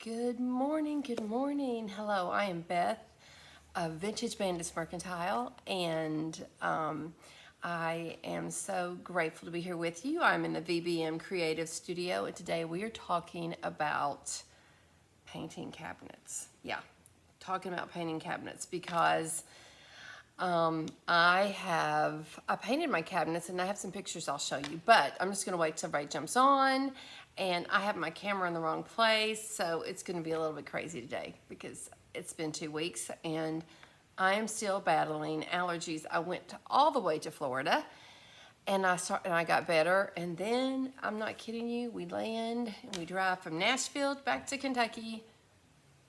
Good morning, good morning. Hello, I am Beth of Vintage Bandits Mercantile, and I am so grateful to be here with you. I'm in the VBM Creative Studio, and today we are talking about painting cabinets. Yeah, talking about painting cabinets because I painted my cabinets and I have some pictures I'll show you, but I'm just gonna wait till everybody jumps on, and I have my camera in the wrong place, so it's gonna be a little bit crazy today because it's been 2 weeks and I am still battling allergies. I went all the way to Florida and I got better, and then I'm not kidding you, we land and we drive from Nashville back to Kentucky,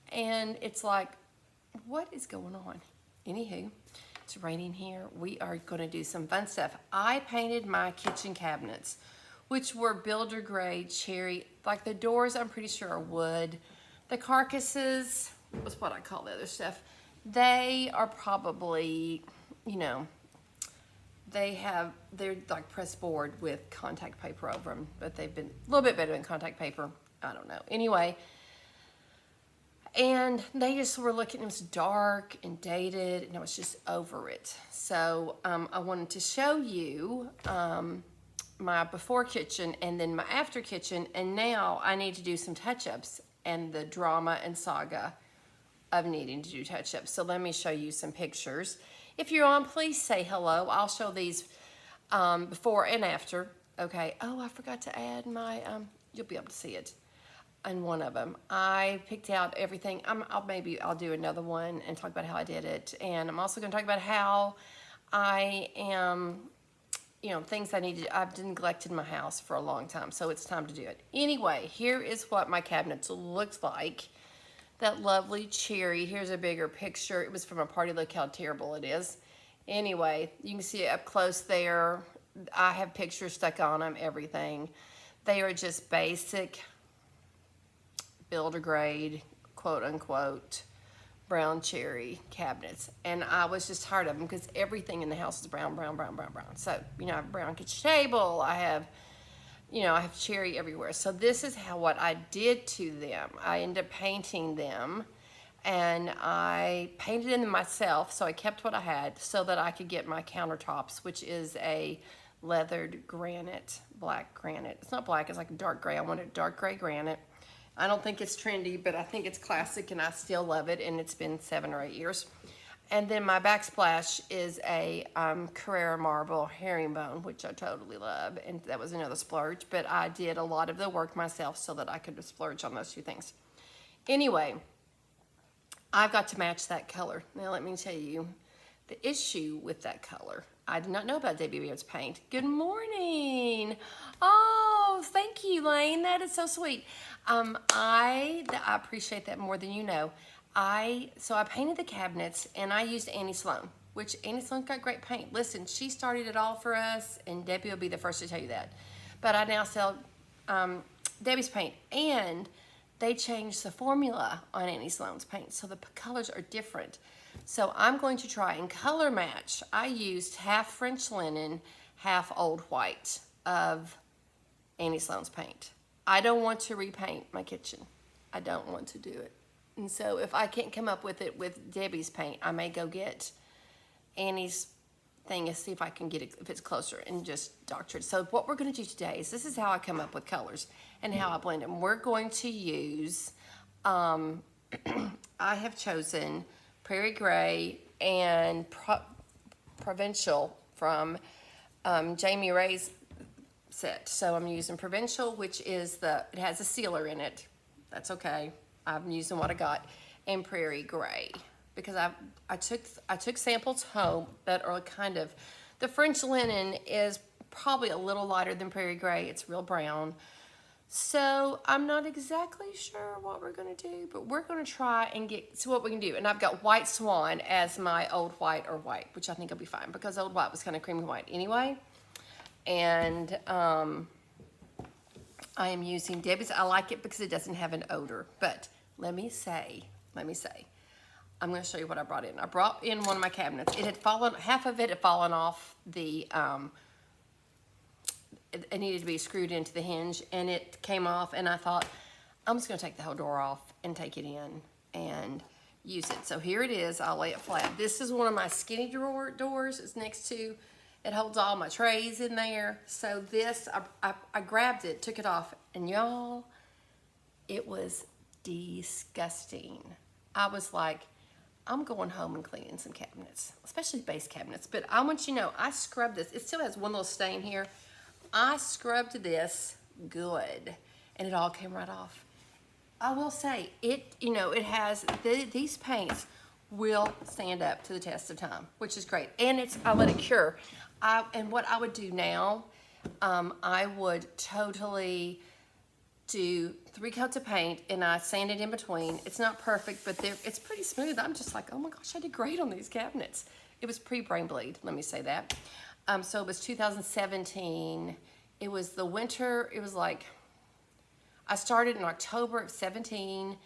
and it's like, what is going on? Anywho, it's raining here. We are going to do some fun stuff. I painted my kitchen cabinets, which were builder grade cherry. Like the doors, I'm pretty sure are wood. The carcasses was what I call the other stuff. They are probably, they're like pressed board with contact paper over them, but they've been a little bit better than contact paper. I don't know. Anyway, and they just were looking, it was dark and dated, and I was just over it. So I wanted to show you my before kitchen and then my after kitchen, and now I need to do some touch-ups and the drama and saga of needing to do touch-ups. So let me show you some pictures. If you're on, please say hello. I'll show these before and after. Okay. Oh, I forgot to add my, you'll be able to see it. And one of them, I picked out everything. I'll do another one and talk about how I did it. And I'm also going to talk about how I am, things I've neglected my house for a long time. So it's time to do it. Anyway, here is what my cabinets looked like. That lovely cherry. Here's a bigger picture. It was from a party. Look how terrible it is. Anyway, you can see it up close there. I have pictures stuck on them, everything. They are just basic builder grade, quote unquote, brown cherry cabinets. And I was just tired of them because everything in the house is brown, brown, brown, brown, brown. So, I have a brown kitchen table. I have, I have cherry everywhere. So this is what I did to them. I ended up painting them, and I painted them myself. So I kept what I had so that I could get my countertops, which is a leathered granite, black granite. It's not black, it's like a dark gray. I wanted dark gray granite. I don't think it's trendy, but I think it's classic, and I still love it, and it's been 7 or 8 years. And then my backsplash is a Carrara marble herringbone, which I totally love, and that was another splurge, but I did a lot of the work myself so that I could splurge on those 2 things. Anyway, I've got to match that color. Now let me tell you the issue with that color. I did not know about Debbie Beard's paint. Good morning. Oh, thank you, Lane. That is so sweet. I appreciate that more than you know. So I painted the cabinets, and I used Annie Sloan, which Annie Sloan's got great paint. Listen, she started it all for us, and Debbie will be the first to tell you that. But I now sell Debbie's paint, and they changed the formula on Annie Sloan's paint, so the colors are different. So I'm going to try and color match. I used half French linen, half old white of Annie Sloan's paint. I don't want to repaint my kitchen. I don't want to do it. And so if I can't come up with it with Debbie's paint, I may go get Annie's thing and see if I can get it, if it's closer, and just doctor it. So what we're going to do today is, this is how I come up with colors and how I blend them. We're going to use, I have chosen Prairie Gray and Provincial from Jamie Ray's set. So I'm using Provincial, which is it has a sealer in it. That's okay. I'm using what I got. And Prairie Gray, because I took samples home that are kind of, the French linen is probably a little lighter than Prairie Gray. It's real brown. So I'm not exactly sure what we're gonna do, but we're gonna try and see what we can do. And I've got White Swan as my old white or white, which I think will be fine because old white was kind of creamy white anyway. And I am using Debbie's. I like it because it doesn't have an odor. But let me say, I'm going to show you what I brought in. I brought in one of my cabinets. It had fallen, half of it had fallen off the, it needed to be screwed into the hinge, and it came off, and I thought, I'm just gonna take the whole door off and take it in and use it. So here it is, I'll lay it flat. This is one of my skinny drawer doors. It's next to, it holds all my trays in there. So this, I grabbed it, took it off, and y'all, it was disgusting. I was like, I'm going home and cleaning some cabinets, especially base cabinets. But I want you to know, I scrubbed this. It still has one little stain here. I scrubbed this good, and it all came right off. I will say, it, you know, it has, these paints will stand up to the test of time, which is great. And it's, I let it cure. And what I would do now, I would totally do 3 coats of paint, and I sand it in between. It's not perfect, but it's pretty smooth. I'm just like, oh my gosh, I did great on these cabinets. It was pre-brain bleed, let me say that. So it was 2017. It was the winter, it was like, I started in October of 17,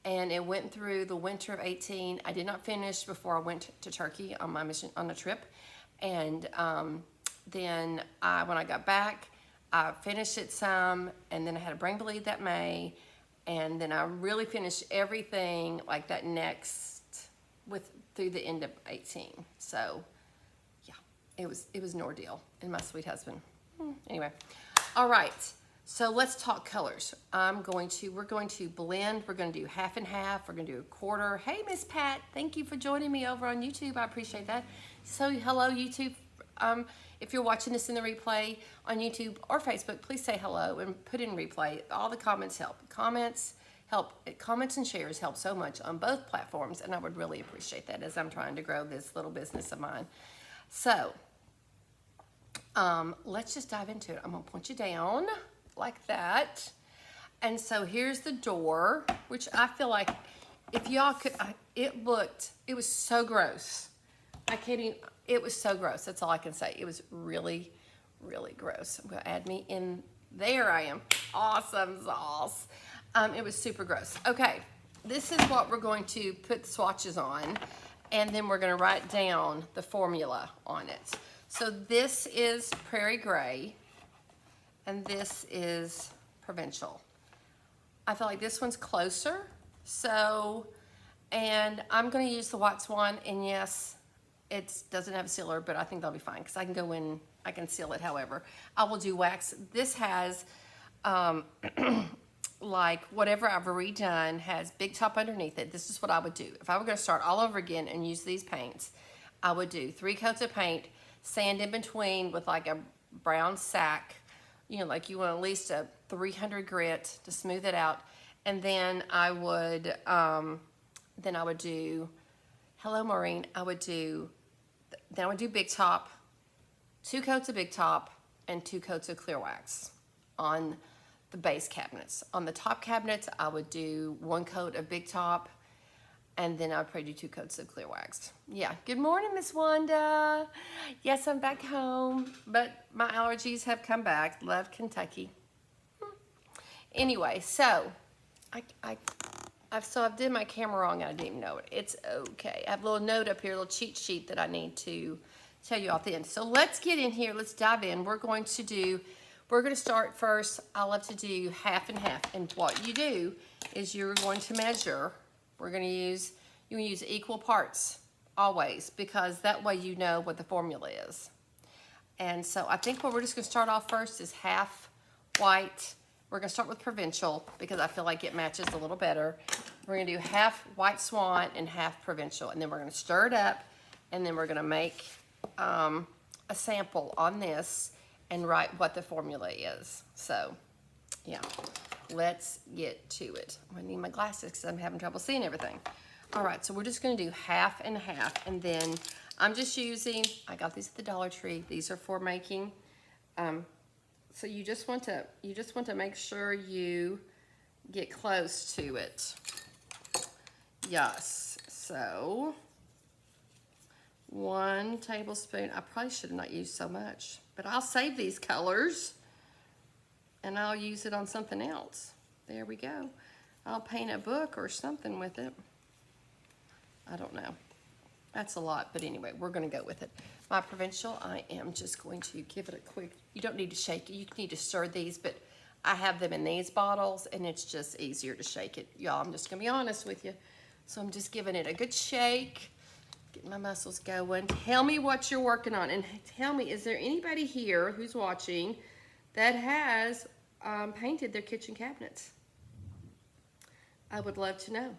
and it went through the winter of 18. I did not finish before I went to Turkey on my mission, on a trip. And then when I got back, I finished it some, and then I had a brain bleed that May, and then I really finished everything like that through the end of 18. So yeah, it was an ordeal, and my sweet husband. Anyway, all right. So let's talk colors. We're going to blend. We're going to do half and half. We're going to do a quarter. Hey, Miss Pat, thank you for joining me over on YouTube. I appreciate that. So hello, YouTube. If you're watching this in the replay on YouTube or Facebook, please say hello and put in replay. All the comments help. Comments and shares help so much on both platforms, and I would really appreciate that as I'm trying to grow this little business of mine. So let's just dive into it. I'm gonna point you down like that. And so here's the door, which I feel like if y'all could, it was so gross. I can't even, it was so gross. That's all I can say. It was really, really gross. I'm gonna add me in, there I am. Awesome sauce. It was super gross. Okay, this is what we're going to put swatches on, and then we're gonna write down the formula on it. So this is Prairie Gray, and this is Provincial. I feel like this one's closer, so, and I'm gonna use the White Swan, and yes, it doesn't have a sealer, but I think that'll be fine, because I can go in, I can seal it however. I will do wax. This has, like whatever I've redone has Big Top underneath it. This is what I would do. If I were gonna start all over again and use these paints, I would do 3 coats of paint, sand in between with like a brown sack, you know, like you want at least a 300 grit to smooth it out. And then I would do, hello Maureen, then I would do Big Top, 2 coats of Big Top, and 2 coats of clear wax on the base cabinets. On the top cabinets, I would do 1 coat of Big Top, and then I'd probably do 2 coats of clear wax. Yeah, good morning, Miss Wanda. Yes, I'm back home, but my allergies have come back. Love Kentucky. Anyway, so I've did my camera wrong and I didn't even know it. It's okay. I have a little note up here, a little cheat sheet that I need to tell you all at the end. So let's get in here. Let's dive in. We're going to start first. I love to do half and half. And what you do is you're going to measure. You use equal parts always, because that way you know what the formula is. And so I think what we're just going to start off first is half white. We're going to start with Provincial because I feel like it matches a little better. We're going to do half White Swan and half Provincial, and then we're going to stir it up, and then we're going to make a sample on this and write what the formula is. So yeah, let's get to it. I need my glasses because I'm having trouble seeing everything. All right, so we're just going to do half and half, and then I'm just using, I got these at the Dollar Tree. These are for making, so you just want to make sure you get close to it. Yes, so 1 tablespoon. I probably should have not used so much, but I'll save these colors and I'll use it on something else. There we go. I'll paint a book or something with it. I don't know. That's a lot, but anyway, we're gonna go with it. My Provincial, I am just going to give it a quick, you don't need to shake it, you need to stir these, but I have them in these bottles, and it's just easier to shake it. Y'all, I'm just gonna be honest with you. So I'm just giving it a good shake, getting my muscles going. Tell me what you're working on, and tell me, is there anybody here who's watching that has painted their kitchen cabinets? I would love to know.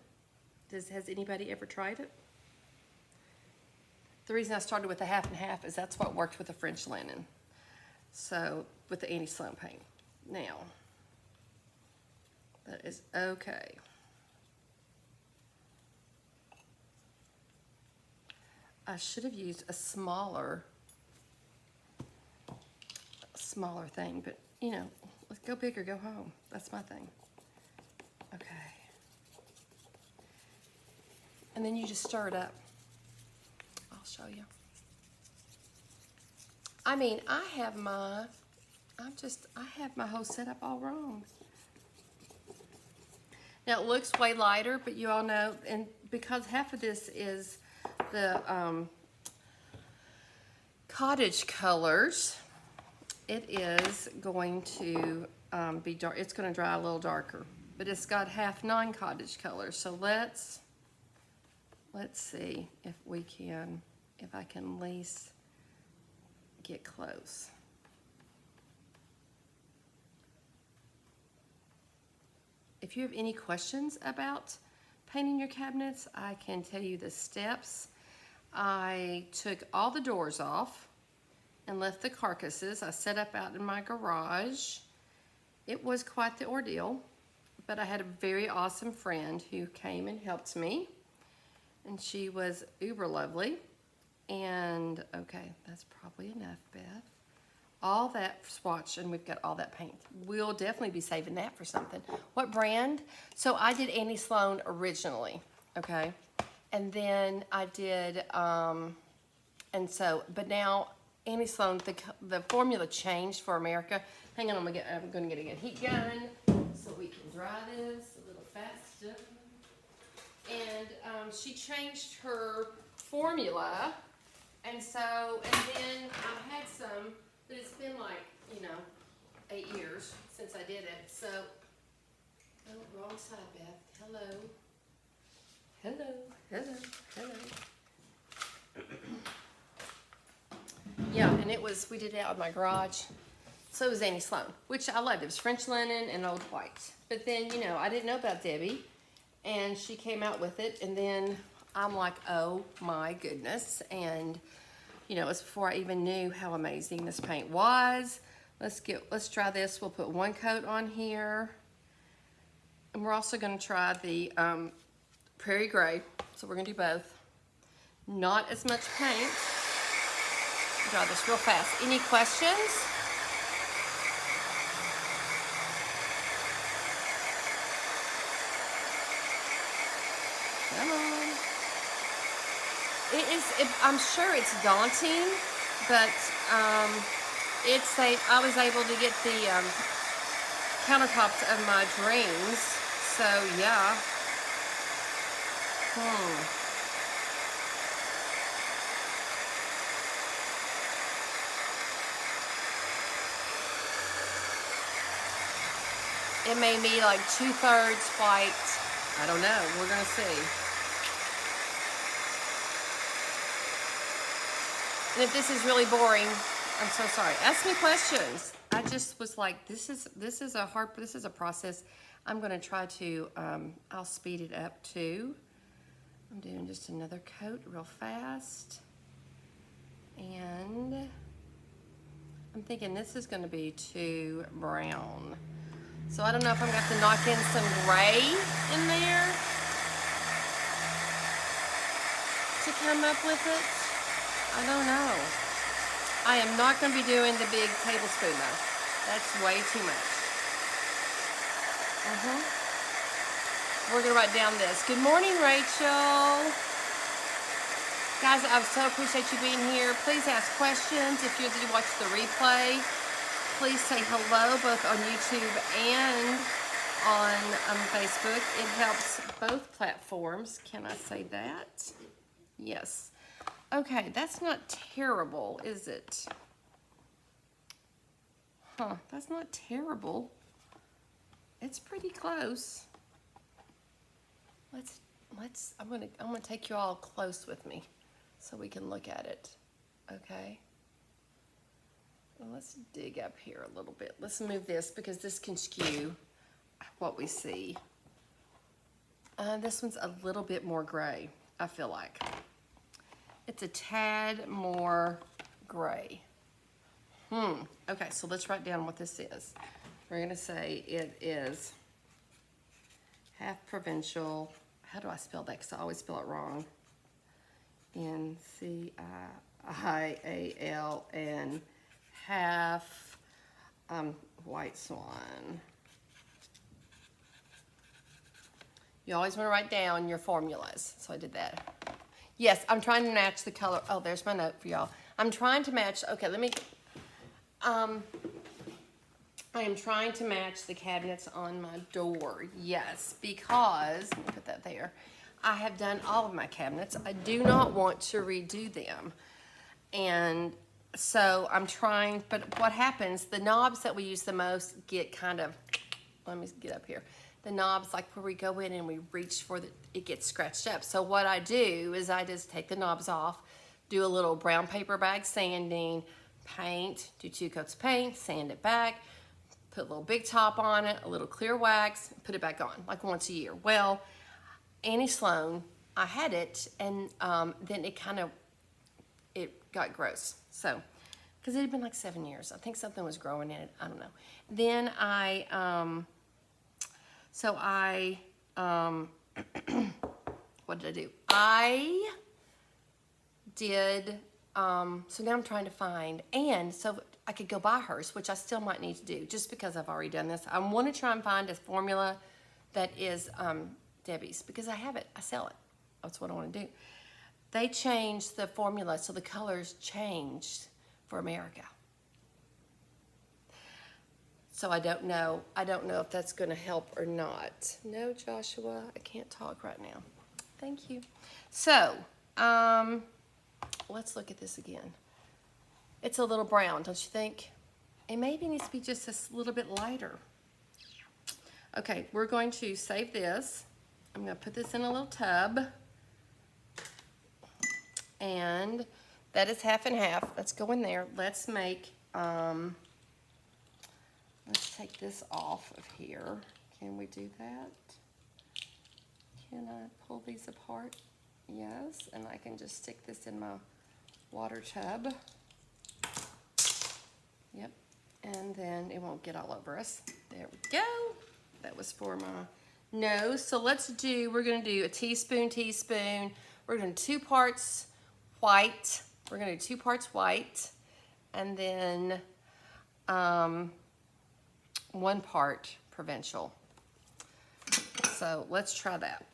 Has anybody ever tried it? The reason I started with the half and half is that's what worked with the French linen. So, with the anti-slump paint. Now, that is okay. I should have used a smaller thing, but you know, let's go big or go home. That's my thing. Okay. And then you just stir it up. I'll show you. I mean, I have my whole setup all wrong. Now it looks way lighter, but you all know, and because half of this is the cottage colors, it is going to be dark. It's going to dry a little darker, but it's got half non-cottage colors. So let's see if I can at least get close. If you have any questions about painting your cabinets, I can tell you the steps. I took all the doors off and left the carcasses. I set up out in my garage. It was quite the ordeal, but I had a very awesome friend who came and helped me, and she was uber lovely. And okay, that's probably enough, Beth. All that swatch, and we've got all that paint. We'll definitely be saving that for something. What brand? So I did Annie Sloan originally, okay? And then I did, but now Annie Sloan, the formula changed for America. Hang on, I'm gonna get a heat gun so we can dry this a little faster. And she changed her formula, and then I had some, but it's been like, 8 years since I did it. So, oh, wrong side, Beth. Hello. Yeah, and we did it out in my garage. So it was Annie Sloan, which I loved. It was French linen and old white. But then, I didn't know about Debbie, and she came out with it, and then I'm like, oh my goodness. And, it was before I even knew how amazing this paint was. Let's try this. We'll put one coat on here. And we're also gonna try the Prairie Gray. So we're gonna do both. Not as much paint. Draw this real fast. Any questions? Come on. I'm sure it's daunting, but I was able to get the countertops of my dreams. So yeah. It may be like 2/3 white. I don't know. We're gonna see. And if this is really boring, I'm so sorry. Ask me questions. I just was like, this is a process. I'm gonna try to, I'll speed it up too. I'm doing just another coat real fast. And I'm thinking this is gonna be too brown. So I don't know if I'm gonna have to knock in some gray in there to come up with it. I don't know. I am not going to be doing the big tablespoon though. That's way too much. We're going to write down this. Good morning, Rachel. Guys, I so appreciate you being here. Please ask questions. If you watch the replay, please say hello both on YouTube and on Facebook. It helps both platforms. Can I say that? Yes. Okay, that's not terrible, is it? That's not terrible. It's pretty close. I'm gonna take you all close with me so we can look at it. Okay. Well, let's dig up here a little bit. Let's move this because this can skew what we see. This one's a little bit more gray, I feel like. It's a tad more gray. Okay, so let's write down what this is. We're gonna say it is half provincial. How do I spell that? Because I always spell it wrong. NCIIAL and half white swan. You always want to write down your formulas. So I did that. Yes, I'm trying to match the color. Oh, there's my note for y'all. I'm trying to match. Okay, let me. I am trying to match the cabinets on my door. Yes, because let me put that there. I have done all of my cabinets. I do not want to redo them, and so I'm trying. But what happens? The knobs that we use the most get kind of. Let me get up here. The knobs, like where we go in and we reach for it gets scratched up. So what I do is I just take the knobs off, do a little brown paper bag sanding, paint, do 2 coats of paint, sand it back, put a little Big Top on it, a little clear wax, put it back on, like once a year. Well, Annie Sloan, I had it, and then it got gross. So, because it had been like 7 years. I think something was growing in it, I don't know. Then what did I do? I did, so now I'm trying to find, and so I could go buy hers, which I still might need to do, just because I've already done this. I want to try and find a formula that is Debbie's, because I have it, I sell it. That's what I want to do. They changed the formula, so the colors changed for America. So I don't know if that's going to help or not. No, Joshua, I can't talk right now. Thank you. So, let's look at this again. It's a little brown, don't you think? It maybe needs to be just a little bit lighter. Okay, we're going to save this. I'm going to put this in a little tub. And that is half and half. Let's go in there. Let's make, let's take this off of here. Can we do that? Can I pull these apart? Yes, and I can just stick this in my water tub. Yep, and then it won't get all over us. There we go. That was for my nose. So we're gonna do a teaspoon. We're gonna do 2 parts white. We're gonna do 2 parts white, and then 1 part provincial. So let's try that.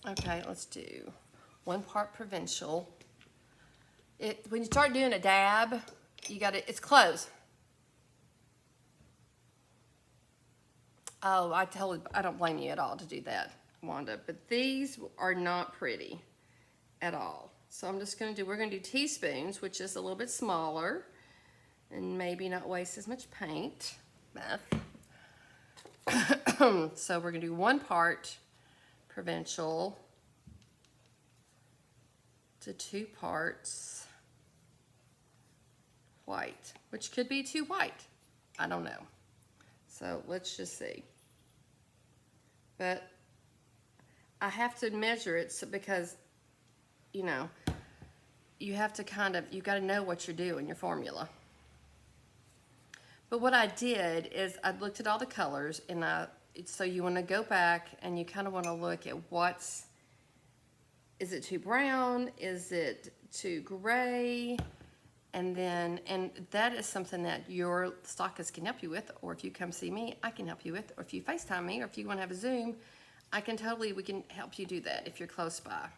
Okay, let's do 1 part provincial. When you start doing a dab, it's close. Oh, I don't blame you at all to do that, Wanda, but these are not pretty at all. So we're gonna do teaspoons, which is a little bit smaller and maybe not waste as much paint. So we're gonna do 1 part provincial to 2 parts white, which could be too white. I don't know. So let's just see. But I have to measure it because, you know, you have to you got to know what you're doing, your formula. But what I did is I looked at all the colors, and so you want to go back and you kind of want to look at is it too brown? Is it too gray? And that is something that your stockist can help you with, or if you come see me, I can help you with, or if you FaceTime me, or if you want to have a Zoom, we can help you do that if you're close by.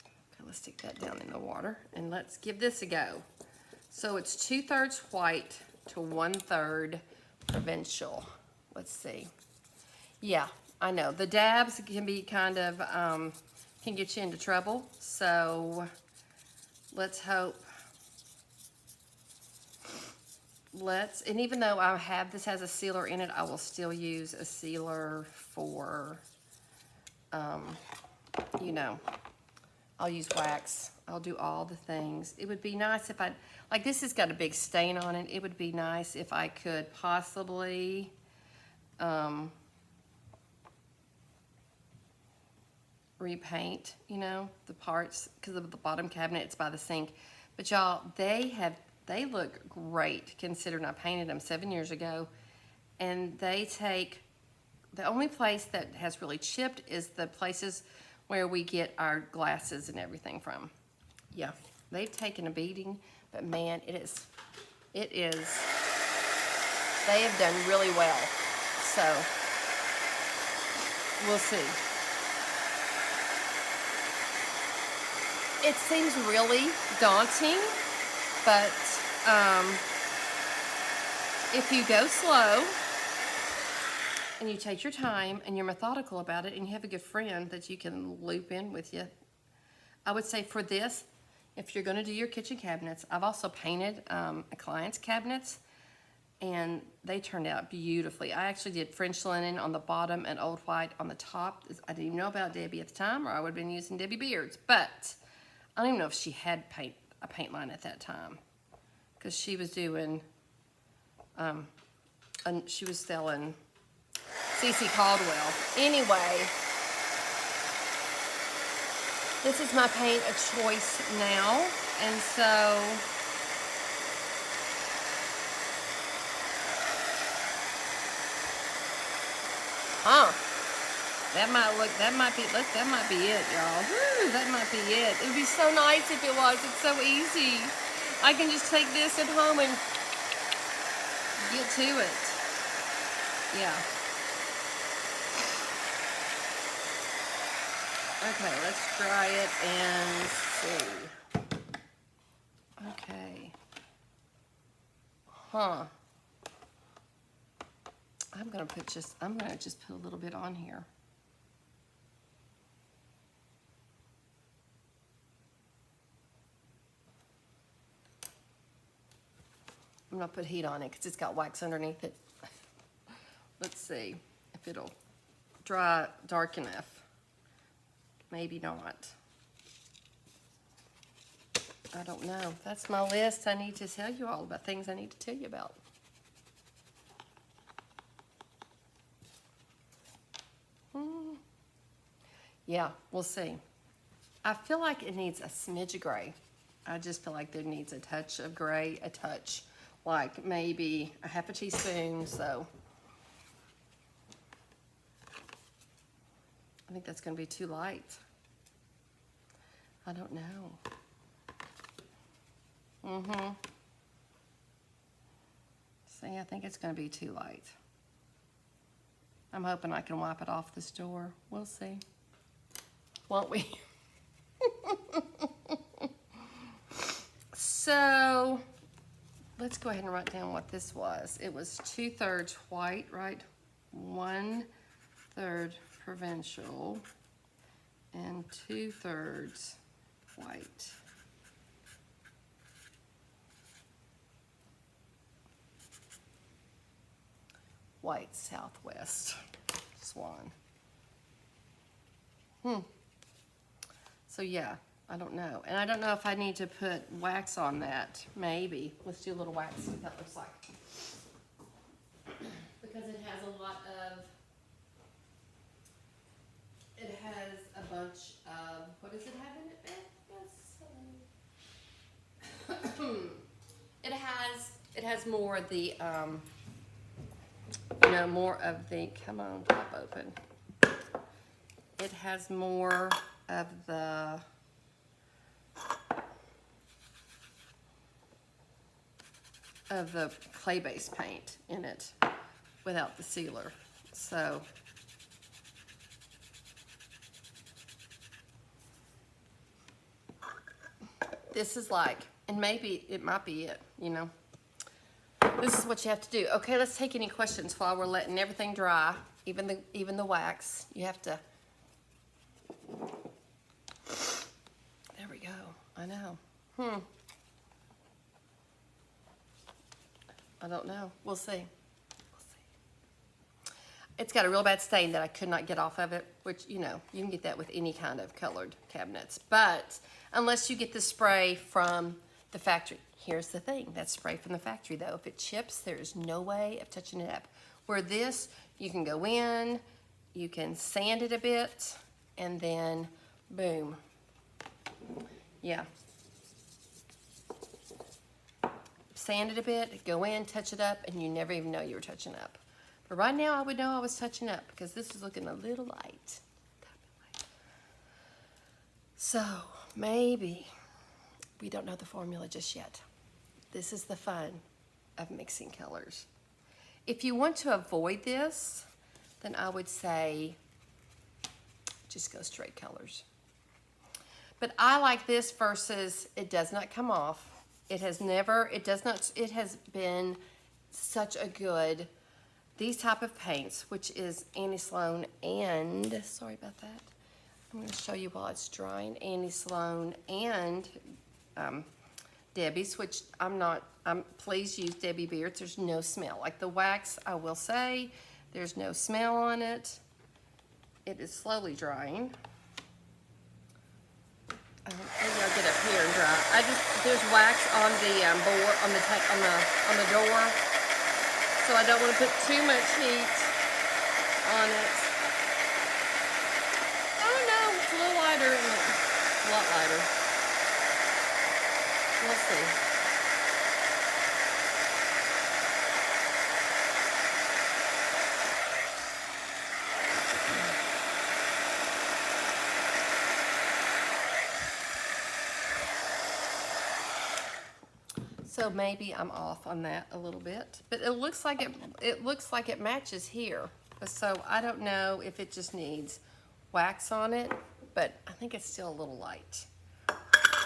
Okay, let's stick that down in the water, and let's give this a go. So it's 2/3 white to 1/3 provincial. Let's see. Yeah, I know. The dabs can be kind of, can get you into trouble, so let's hope. and even though this has a sealer in it, I will still use a sealer for, you know, I'll use wax. I'll do all the things. It would be nice if like this has got a big stain on it. It would be nice if I could possibly, repaint, you know, the parts, because of the bottom cabinet, it's by the sink. But y'all, they look great considering I painted them 7 years ago. And the only place that has really chipped is the places where we get our glasses and everything from. Yeah, they've taken a beating, but man, they have done really well. So, we'll see. It seems really daunting, but if you go slow and you take your time and you're methodical about it and you have a good friend that you can loop in with you, I would say for this, if you're going to do your kitchen cabinets, I've also painted a client's cabinets, and they turned out beautifully. I actually did French linen on the bottom and old white on the top. I didn't even know about Debbie at the time, or I would have been using Debbie Beards, but I don't even know if she had a paint line at that time, because she was doing, she was selling CC Caldwell. Anyway, this is my paint of choice now, and so that might be it, y'all. Woo, that might be it. It would be so nice if it was. It's so easy. I can just take this at home and get to it. Yeah. Okay, let's try it and see. Okay. I'm gonna just put a little bit on here. I'm gonna put heat on it because it's got wax underneath it. Let's see if it'll dry dark enough. Maybe not. I don't know. That's my list. I need to tell you all about things I need to tell you about. Yeah, we'll see. I feel like it needs a smidge of gray. I just feel like there needs a touch of gray, like maybe a half a teaspoon, so. I think that's gonna be too light. I don't know. See, I think it's gonna be too light. I'm hoping I can wipe it off this door. We'll see. Won't we? So, let's go ahead and write down what this was. It was 2/3 white, right? 1/3 provincial and 2/3 white. White Southwest Swan. So yeah, I don't know. And I don't know if I need to put wax on that. Maybe. Let's do a little wax, see what that looks like. Because it has a lot of, it has a bunch of, what does it have in it, Beth? It has more of the, you know, more of the, come on, pop open. It has more of the clay-based paint in it without the sealer. So this is like, and maybe it might be it, you know. This is what you have to do. Okay, let's take any questions while we're letting everything dry, even the wax. You have to. There we go. I know. I don't know. We'll see. We'll see. It's got a real bad stain that I could not get off of it, which, you know, you can get that with any kind of colored cabinets. But unless you get the spray from the factory. Here's the thing, that's spray from the factory though. If it chips, there's no way of touching it up. Where this, you can go in, you can sand it a bit, and then boom. Yeah. Sand it a bit, go in, touch it up, and you never even know you were touching up. But right now I would know I was touching up because this is looking a little light. So maybe, we don't know the formula just yet. This is the fun of mixing colors. If you want to avoid this, then I would say just go straight colors. But I like this versus it does not come off. It has been such a good, these type of paints, which is Annie Sloan and, sorry about that. I'm gonna show you while it's drying, Annie Sloan and Debbie's, which please use Debbie Beards. There's no smell. Like the wax, I will say, there's no smell on it. It is slowly drying. Maybe I'll get up here and dry. There's wax on the board, on the door, so I don't want to put too much heat on it. Oh no, it's a little lighter, isn't it? A lot lighter. We'll see. So maybe I'm off on that a little bit, but it looks like it matches here. So I don't know if it just needs wax on it, but I think it's still a little light.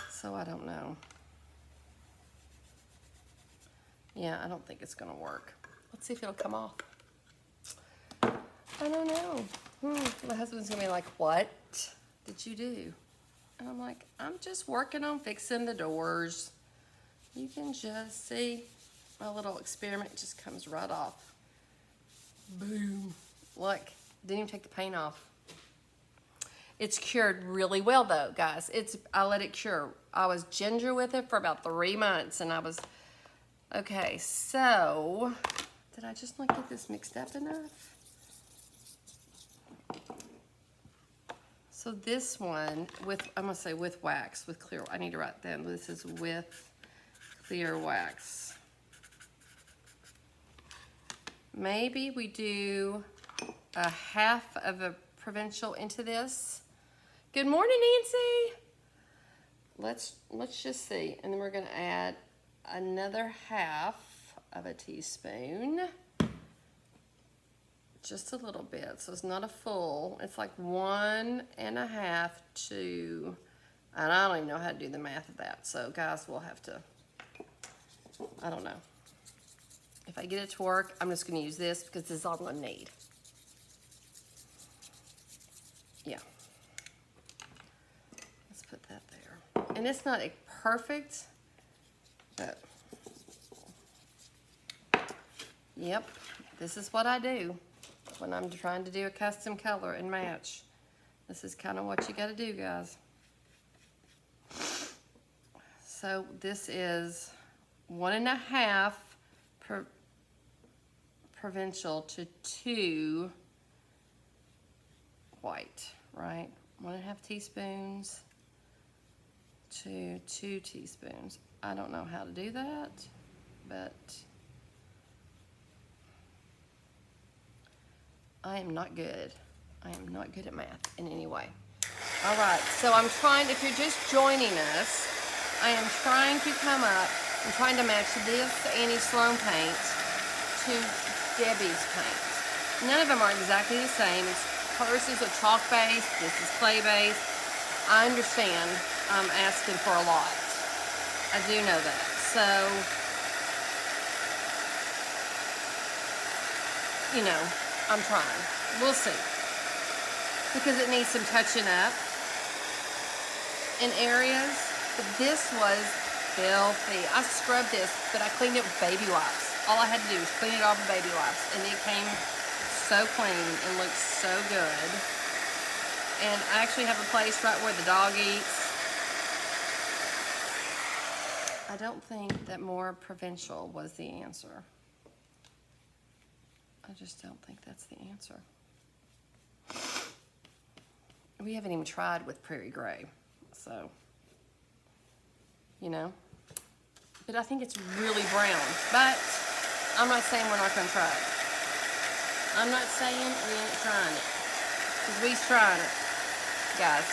So I don't know. Yeah, I don't think it's gonna work. Let's see if it'll come off. I don't know. My husband's gonna be like, what did you do? And I'm like, I'm just working on fixing the doors. You can just see my little experiment just comes right off. Boom. Look, didn't even take the paint off. It's cured really well though, guys. I let it cure. I was ginger with it for about 3 months and I was, okay, so, did I just not get this mixed up enough? So this one, I'm gonna say with wax, with clear, I need to write them. This is with clear wax. Maybe we do a half of a provincial into this. Good morning, Nancy. Let's just see, and then we're gonna add another half of a teaspoon. Just a little bit, so it's not a full. It's like 1.5 to, and I don't even know how to do the math of that. So guys, we'll have to, I don't know. If I get it to work, I'm just gonna use this because this is all I'm gonna need. Yeah. Let's put that there. And it's not a perfect, but yep, this is what I do when I'm trying to do a custom color and match. This is kind of what you gotta do, guys. So this is 1.5 provincial to 2 white, right? 1.5 teaspoons to 2 teaspoons. I don't know how to do that, but I am not good. I am not good at math in any way. All right, so I'm trying, if you're just joining us, I am trying to come up, I'm trying to match this Annie Sloan paint to Debbie's paint. None of them are exactly the same. Hers is a chalk base, this is clay base. I understand I'm asking for a lot. I do know that. So, you know, I'm trying. We'll see. Because it needs some touching up in areas. But this was filthy. I scrubbed this, but I cleaned it with baby wipes. All I had to do was clean it off with Baby Wipes, and it came so clean and looked so good. And I actually have a place right where the dog eats. I don't think that more provincial was the answer. I just don't think that's the answer. We haven't even tried with Prairie Gray, so, you know. But I think it's really brown. But I'm not saying we're not gonna try it. I'm not saying we ain't trying it, because we's trying it, guys.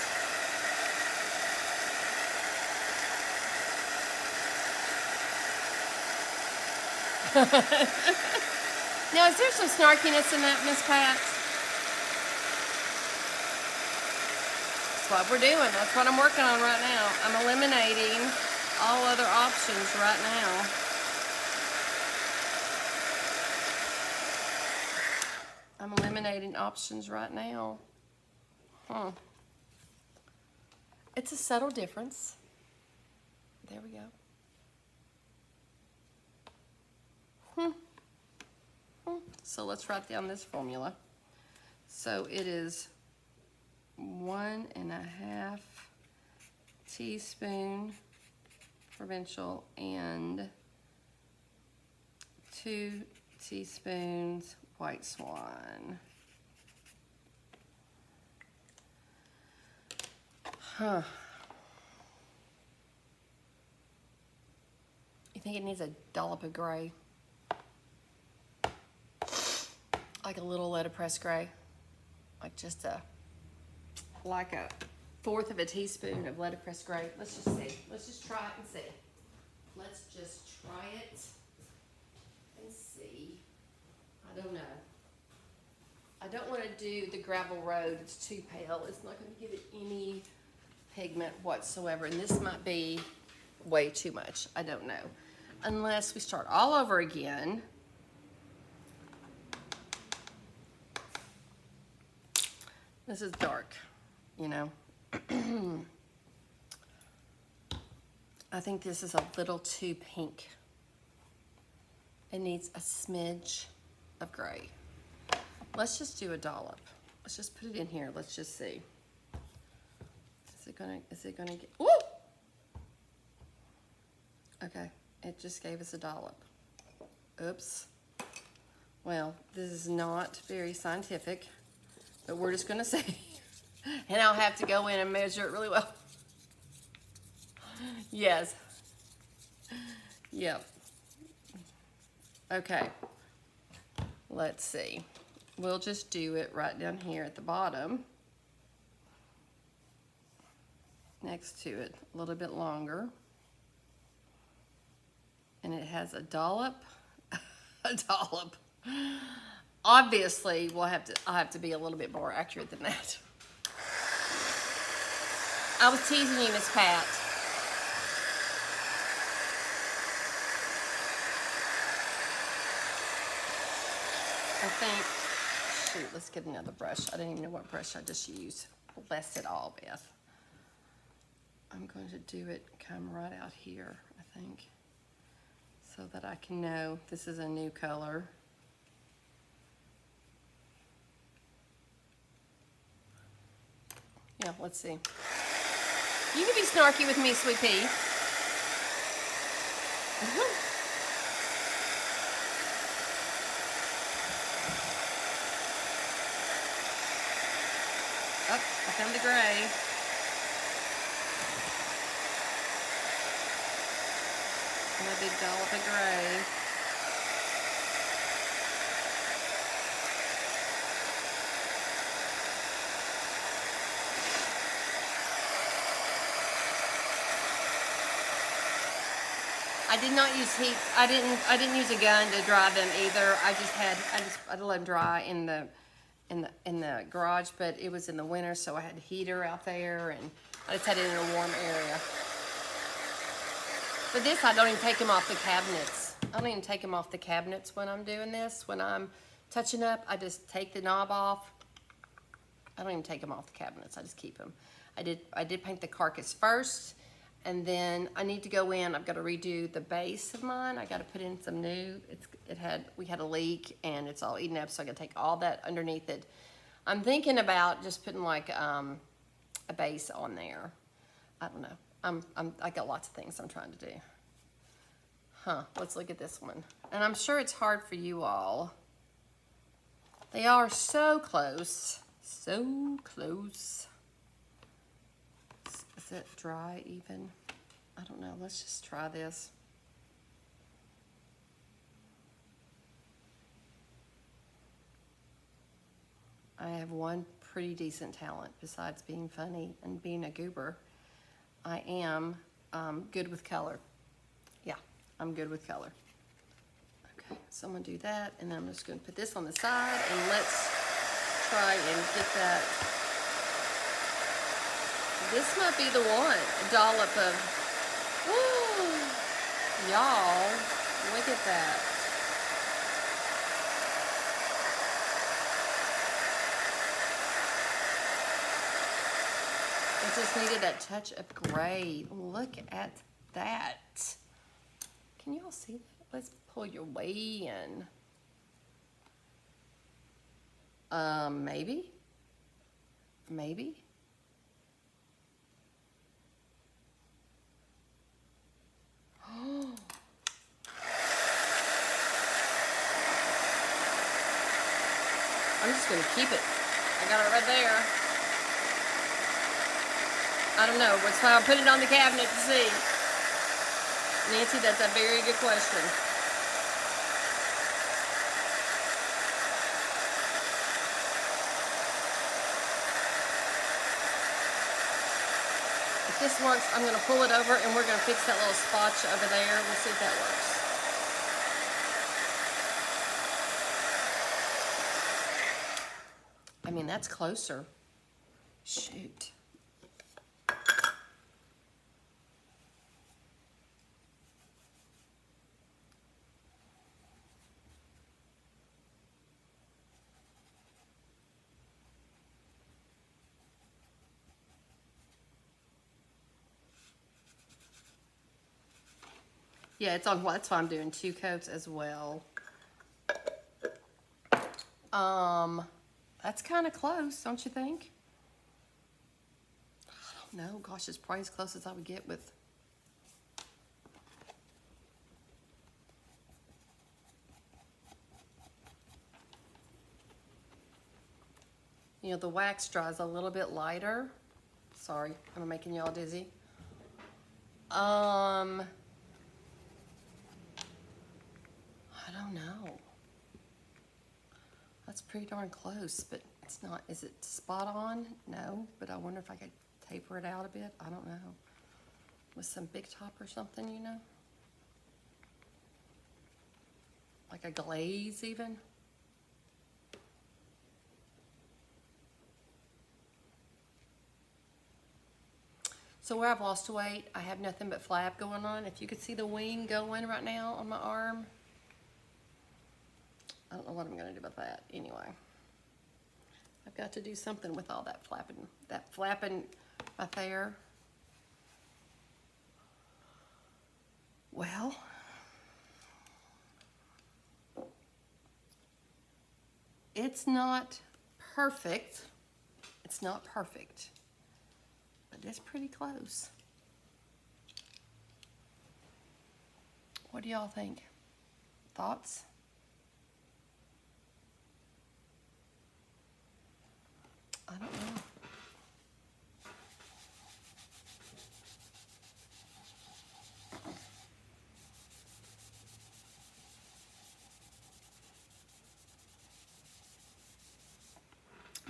Now, is there some snarkiness in that, Miss Pat? That's what we're doing. That's what I'm working on right now. I'm eliminating all other options right now. I'm eliminating options right now. It's a subtle difference. There we go. So let's write down this formula. So it is 1.5 teaspoon provincial and 2 teaspoons white swan. You think it needs a dollop of gray? Like a little letterpress gray? Like just like a 1/4 of a teaspoon of letterpress gray? Let's just see. Let's just try it and see. Let's just try it and see. I don't know. I don't want to do the gravel road. It's too pale. It's not going to give it any pigment whatsoever. And this might be way too much. I don't know. Unless we start all over again. This is dark, you know. I think this is a little too pink. It needs a smidge of gray. Let's just do a dollop. Let's just put it in here. Let's just see. Is it gonna get, woo! Okay, it just gave us a dollop. Oops. Well, this is not very scientific, but we're just gonna say, and I'll have to go in and measure it really well. Yes. Yep. Okay. Let's see. We'll just do it right down here at the bottom. Next to it, a little bit longer. And it has a dollop. A dollop. Obviously, I'll have to be a little bit more accurate than that. I was teasing you, Miss Pat. I think, shoot, let's get another brush. I didn't even know what brush I just used. Bless it all, Beth. I'm going to do it come right out here, I think, so that I can know this is a new color. Yeah, let's see. You can be snarky with me, Sweet Pea. Oh, I found the gray. And a big dollop of gray. I did not use heat. I didn't use a gun to dry them either. I let them dry in the garage, but it was in the winter, so I had a heater out there, and I just had it in a warm area. For this, I don't even take them off the cabinets. I don't even take them off the cabinets when I'm doing this. When I'm touching up, I just take the knob off. I don't even take them off the cabinets. I just keep them. I did paint the carcass first. And then I need to go in, I've got to redo the base of mine. I got to put in some new, we had a leak and it's all eaten up, so I got to take all that underneath it. I'm thinking about just putting like a base on there. I don't know. I got lots of things I'm trying to do. Let's look at this one. And I'm sure it's hard for you all. They are so close. So close. Is it dry even? I don't know. Let's just try this. I have one pretty decent talent besides being funny and being a goober. I am good with color. Yeah, I'm good with color. Okay, so I'm gonna do that, and then I'm just gonna put this on the side, and let's try and get that. This might be the one, a dollop of, y'all, look at that. It just needed that touch of gray. Look at that. Can you all see that? Let's pull your way in. Maybe. Maybe. I'm just gonna keep it. I got it right there. I don't know. What's why I put it on the cabinet to see. Nancy, that's a very good question. If this works, I'm going to pull it over and we're going to fix that little spotch over there. We'll see if that works. I mean, that's closer. Shoot. Yeah, it's on, that's why I'm doing 2 coats as well. That's kind of close, don't you think? I don't know, gosh, it's probably as close as I would get with. You know, the wax dries a little bit lighter. Sorry, I'm making y'all dizzy. I don't know. That's pretty darn close, but it's not, is it spot on? No, but I wonder if I could taper it out a bit. I don't know. With some Big Top or something, you know? Like a glaze even? So where I've lost weight, I have nothing but flap going on. If you could see the wing going right now on my arm. I don't know what I'm gonna do about that. Anyway, I've got to do something with all that flapping right there. Well, it's not perfect. It's not perfect, but it's pretty close. What do y'all think? Thoughts? I don't know.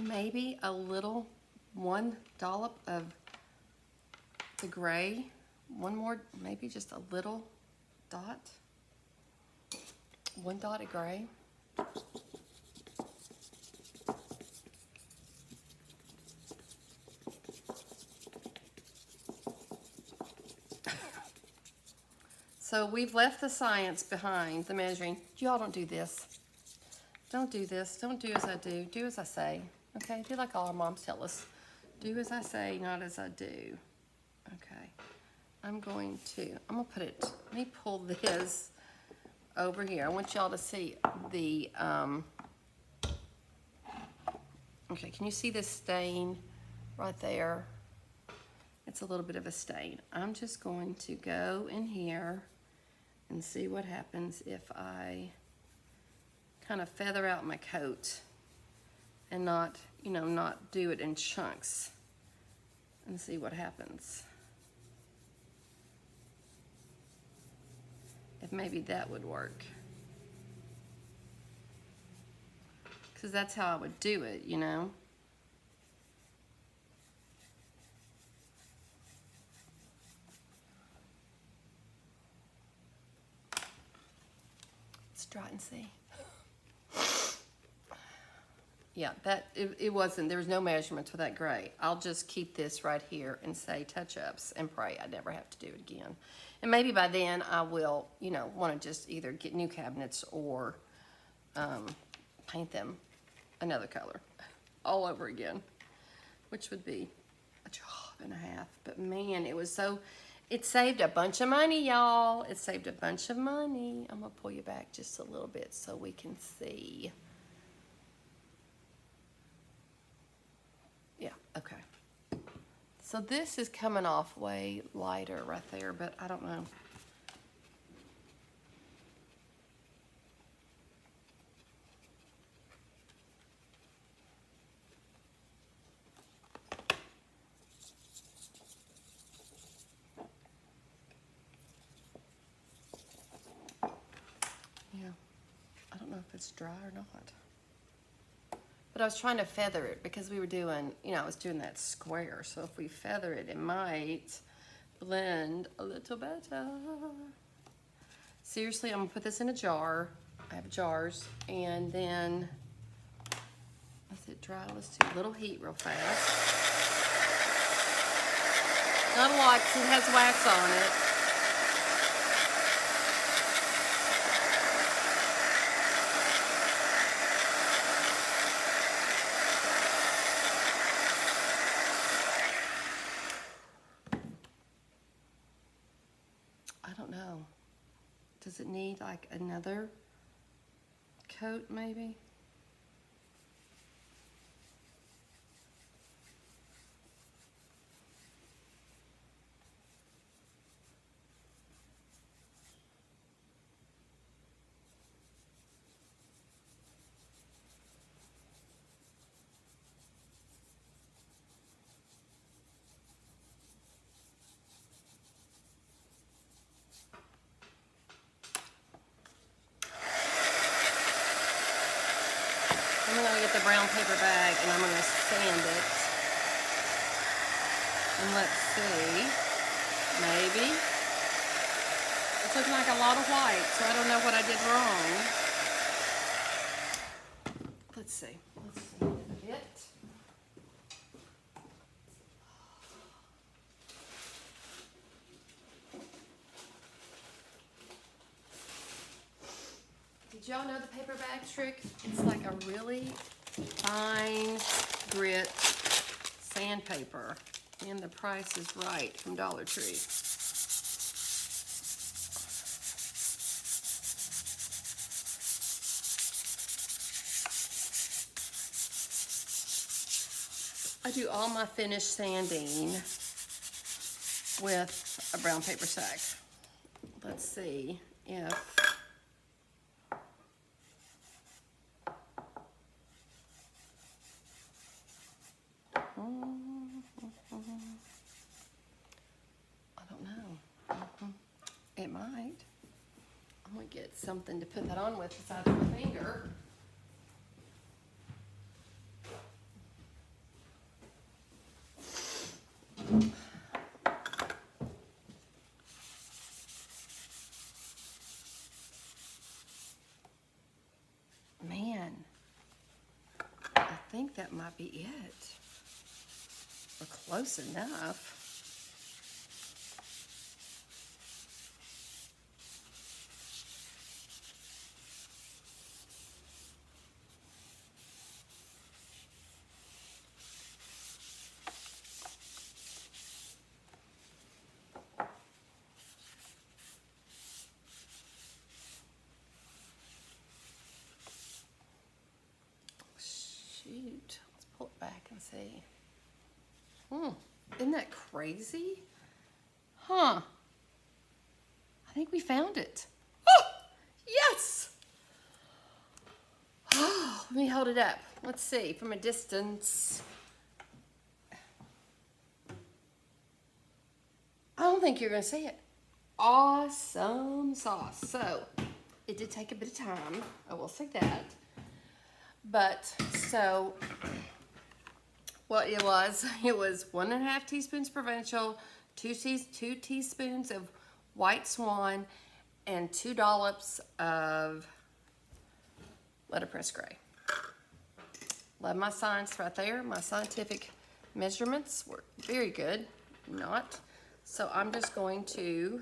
Maybe a little, 1 dollop of the gray. One more, maybe just a little dot. 1 dot of gray. So we've left the science behind, the measuring. Y'all don't do this. Don't do this. Don't do as I do. Do as I say. Okay? Do like all our moms tell us. Do as I say, not as I do. Okay. I'm gonna put it, let me pull this over here. I want y'all to see the, okay, can you see this stain right there? It's a little bit of a stain. I'm just going to go in here and see what happens if I kind of feather out my coat and not, you know, not do it in chunks, and see what happens. If maybe that would work. Because that's how I would do it, you know. Let's try and see. Yeah, it wasn't, there was no measurements for that gray. I'll just keep this right here and say touch-ups and pray I never have to do it again. And maybe by then I will, you know, want to just either get new cabinets or paint them another color all over again, which would be a job and a half. But man, it saved a bunch of money, y'all. It saved a bunch of money. I'm gonna pull you back just a little bit so we can see. Yeah, okay. So this is coming off way lighter right there, but I don't know. Yeah, I don't know if it's dry or not. But I was trying to feather it because we were doing, you know, I was doing that square. So if we feather it, it might blend a little better. Seriously, I'm gonna put this in a jar. I have jars. And then, let's it dry. Let's do a little heat real fast. Not a lot because it has wax on it. Does it need like another coat maybe? I'm gonna get the brown paper bag and I'm gonna sand it. And let's see, maybe. It's looking like a lot of white, so I don't know what I did wrong. Let's see, let's sand it a bit. Did y'all know the paper bag trick? It's like a really fine grit sandpaper, and the price is right from Dollar Tree. I do all my finish sanding with a brown paper sack. Let's see if I don't know. It might. I'm gonna get something to put that on with besides my finger. Man, I think that might be it. Or close enough. Isn't that crazy? Huh. I think we found it. Oh, yes! Oh, let me hold it up. Let's see, from a distance. I don't think you're gonna see it. Awesome sauce. So, it did take a bit of time, I will say that. But, so, what it was 1.5 teaspoons provincial, 2 teaspoons of white swan, and 2 dollops of letterpress gray. Love my science right there. My scientific measurements were very good. Not. So I'm just going to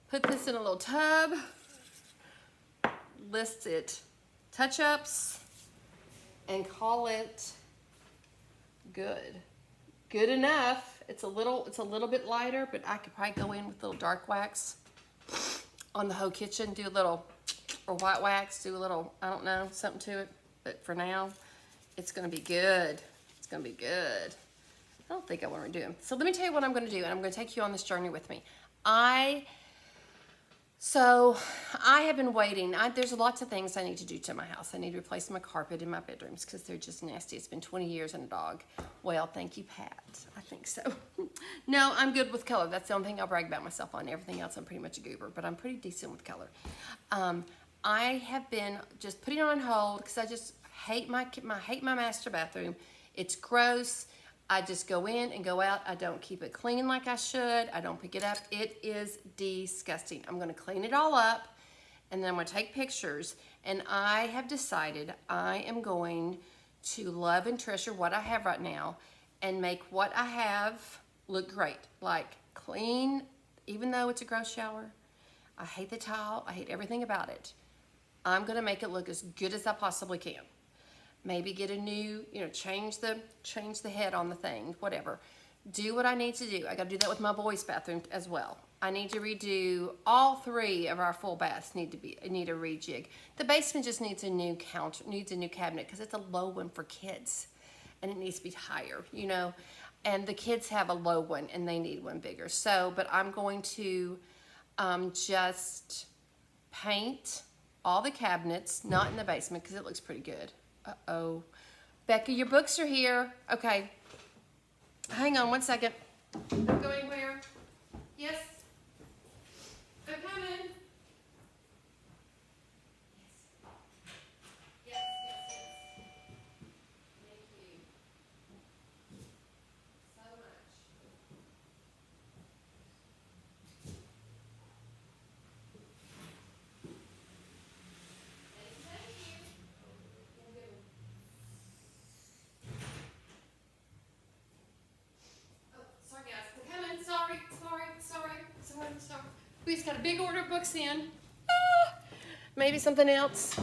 put this in a little tub. List it touch-ups and call it good. Good enough. It's a little bit lighter, but I could probably go in with a little dark wax on the whole kitchen, do a little, or white wax, do a little, I don't know, something to it. But for now, it's gonna be good. It's gonna be good. I don't think I want to do them. So let me tell you what I'm gonna do, and I'm gonna take you on this journey with me. So I have been waiting. There's lots of things I need to do to my house. I need to replace my carpet in my bedrooms because they're just nasty. It's been 20 years and a dog. Well, thank you, Pat. I think so. No, I'm good with color. That's the only thing I'll brag about myself on. Everything else, I'm pretty much a goober, but I'm pretty decent with color. I have been just putting it on hold because I just hate my master bathroom. It's gross. I just go in and go out. I don't keep it clean like I should. I don't pick it up. It is disgusting. I'm gonna clean it all up and then I'm gonna take pictures, and I have decided I am going to love and treasure what I have right now and make what I have look great. Like clean, even though it's a gross shower. I hate the tile. I hate everything about it. I'm gonna make it look as good as I possibly can. Maybe get a new, change the head on the thing, whatever. Do what I need to do. I gotta do that with my boys' bathroom as well. I need to redo all 3 of our full baths need a rejig. The basement just needs a new cabinet because it's a low one for kids and it needs to be higher, and the kids have a low one and they need one bigger. So, but I'm going to just paint all the cabinets, not in the basement because it looks pretty good. Uh-oh. Becca, your books are here. Okay. Hang on 1 second. Don't go anywhere. Yes? I'm coming. Yes. Yes. Thank you so much. Thank you. Oh, sorry guys, I'm coming. Sorry. We just got a big order of books in. Maybe something else.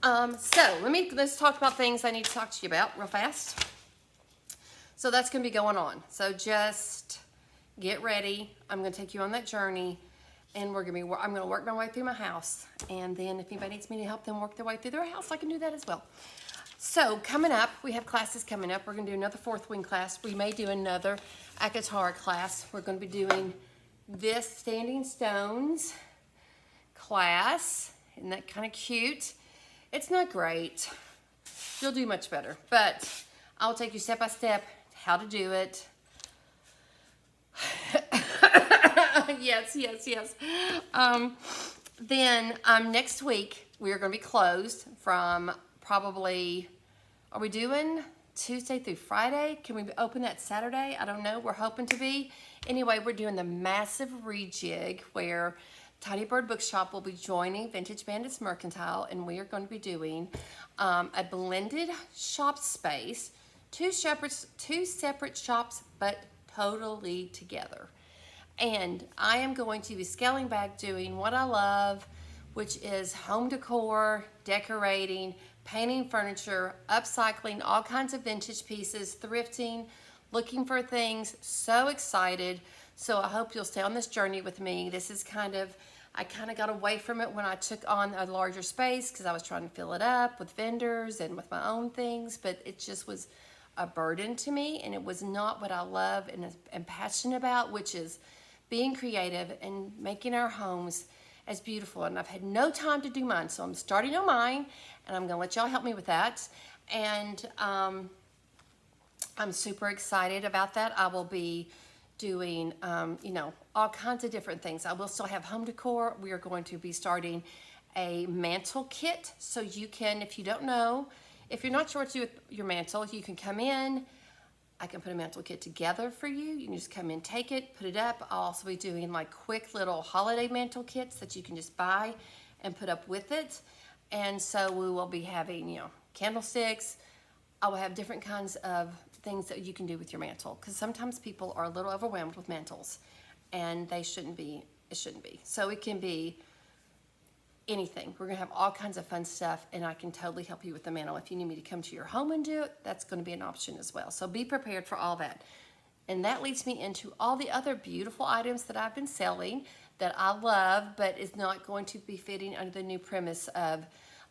So let's talk about things I need to talk to you about real fast. So that's gonna be going on. So just get ready. I'm gonna take you on that journey, and I'm gonna work my way through my house. And then if anybody needs me to help them work their way through their house, I can do that as well. So coming up, we have classes coming up. We're gonna do another fourth wing class. We may do another ACOTAR class. We're gonna be doing this Standing Stones class. Isn't that kind of cute? It's not great. You'll do much better, but I'll take you step by step how to do it. Yes. Then next week we are going to be closed from probably, are we doing Tuesday through Friday? Can we open that Saturday? I don't know. We're hoping to be. Anyway, we're doing the massive rejig where Tiny Bird Bookshop will be joining Vintage Bandits Mercantile, and we are going to be doing a blended shop space, two separate shops, but totally together. And I am going to be scaling back doing what I love, which is home decor, decorating, painting furniture, upcycling all kinds of vintage pieces, thrifting, looking for things. So excited. So I hope you'll stay on this journey with me. This is I kind of got away from it when I took on a larger space because I was trying to fill it up with vendors and with my own things, but it just was a burden to me, and it was not what I love and am passionate about, which is being creative and making our homes as beautiful. And I've had no time to do mine, so I'm starting on mine, and I'm gonna let y'all help me with that. And I'm super excited about that. I will be doing, you know, all kinds of different things. I will still have home decor. We are going to be starting a mantle kit, so you can, if you don't know, if you're not sure what to do with your mantle, you can come in. I can put a mantle kit together for you. You can just come in, take it, put it up. I'll also be doing like quick little holiday mantle kits that you can just buy and put up with it. And so we will be having, you know, candlesticks. I will have different kinds of things that you can do with your mantle, because sometimes people are a little overwhelmed with mantles, and they shouldn't be. It shouldn't be. So it can be anything. We're gonna have all kinds of fun stuff, and I can totally help you with the mantle. If you need me to come to your home and do it, that's gonna be an option as well. So be prepared for all that. And that leads me into all the other beautiful items that I've been selling that I love, but is not going to be fitting under the new premise of,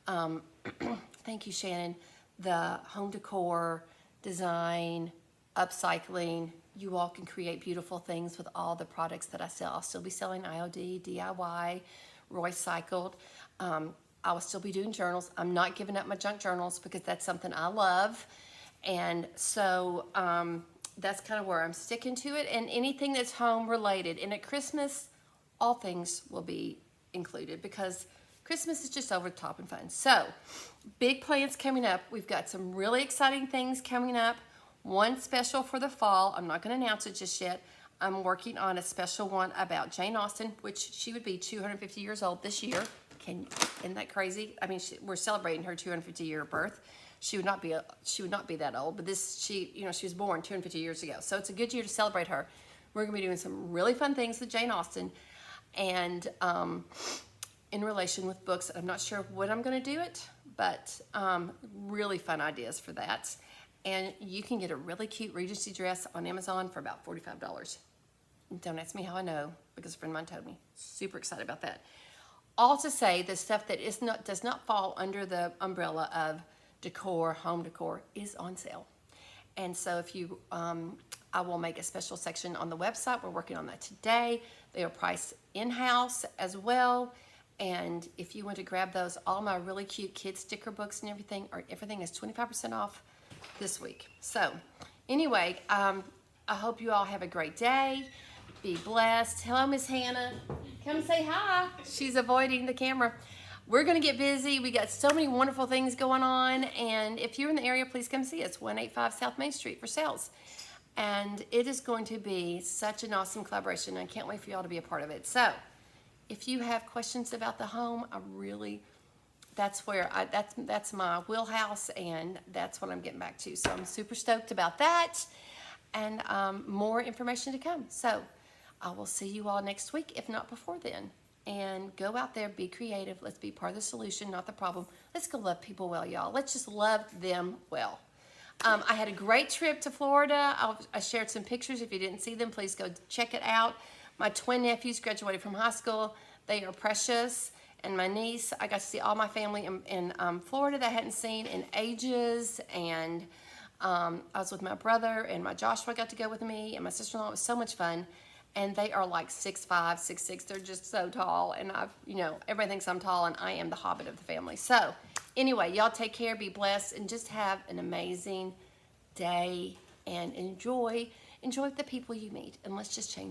thank you, Shannon, the home decor, design, upcycling. You all can create beautiful things with all the products that I sell. I'll still be selling IOD, DIY, Royce Cycled. I will still be doing journals. I'm not giving up my junk journals because that's something I love. And so that's kind of where I'm sticking to it. And anything that's home related. And at Christmas, all things will be included because Christmas is just over the top and fun. So big plans coming up. We've got some really exciting things coming up. One special for the fall. I'm not going to announce it just yet. I'm working on a special one about Jane Austen, which she would be 250 years old this year. Isn't that crazy? I mean, we're celebrating her 250-year birth. She would not be that old, but she was born 250 years ago. So it's a good year to celebrate her. We're gonna be doing some really fun things with Jane Austen, and in relation with books. I'm not sure when I'm gonna do it, but really fun ideas for that. And you can get a really cute Regency dress on Amazon for about $45. Don't ask me how I know, because a friend of mine told me. Super excited about that. All to say, the stuff that does not fall under the umbrella of decor, home decor, is on sale. And so if you, I will make a special section on the website. We're working on that today. They are priced in-house as well. And if you want to grab those, all my really cute kid sticker books and everything is 25% off this week. So anyway, I hope you all have a great day. Be blessed. Hello, Miss Hannah. Come say hi. She's avoiding the camera. We're going to get busy. We got so many wonderful things going on. And if you're in the area, please come see us. 185 South Main Street for sales. And it is going to be such an awesome collaboration. I can't wait for y'all to be a part of it. So if you have questions about the home, that's my wheelhouse, and that's what I'm getting back to. So I'm super stoked about that, and more information to come. So I will see you all next week, if not before then. And go out there, be creative. Let's be part of the solution, not the problem. Let's go love people well, y'all. Let's just love them well. I had a great trip to Florida. I shared some pictures. If you didn't see them, please go check it out. My twin nephews graduated from high school. They are precious. And my niece, I got to see all my family in Florida that I hadn't seen in ages. And I was with my brother, and my Joshua got to go with me, and my sister-in-law. It was so much fun. And they are like 6'5", 6'6". They're just so tall. And everybody thinks I'm tall, and I am the hobbit of the family. So anyway, y'all take care, be blessed, and just have an amazing day, and enjoy the people you meet. And let's just change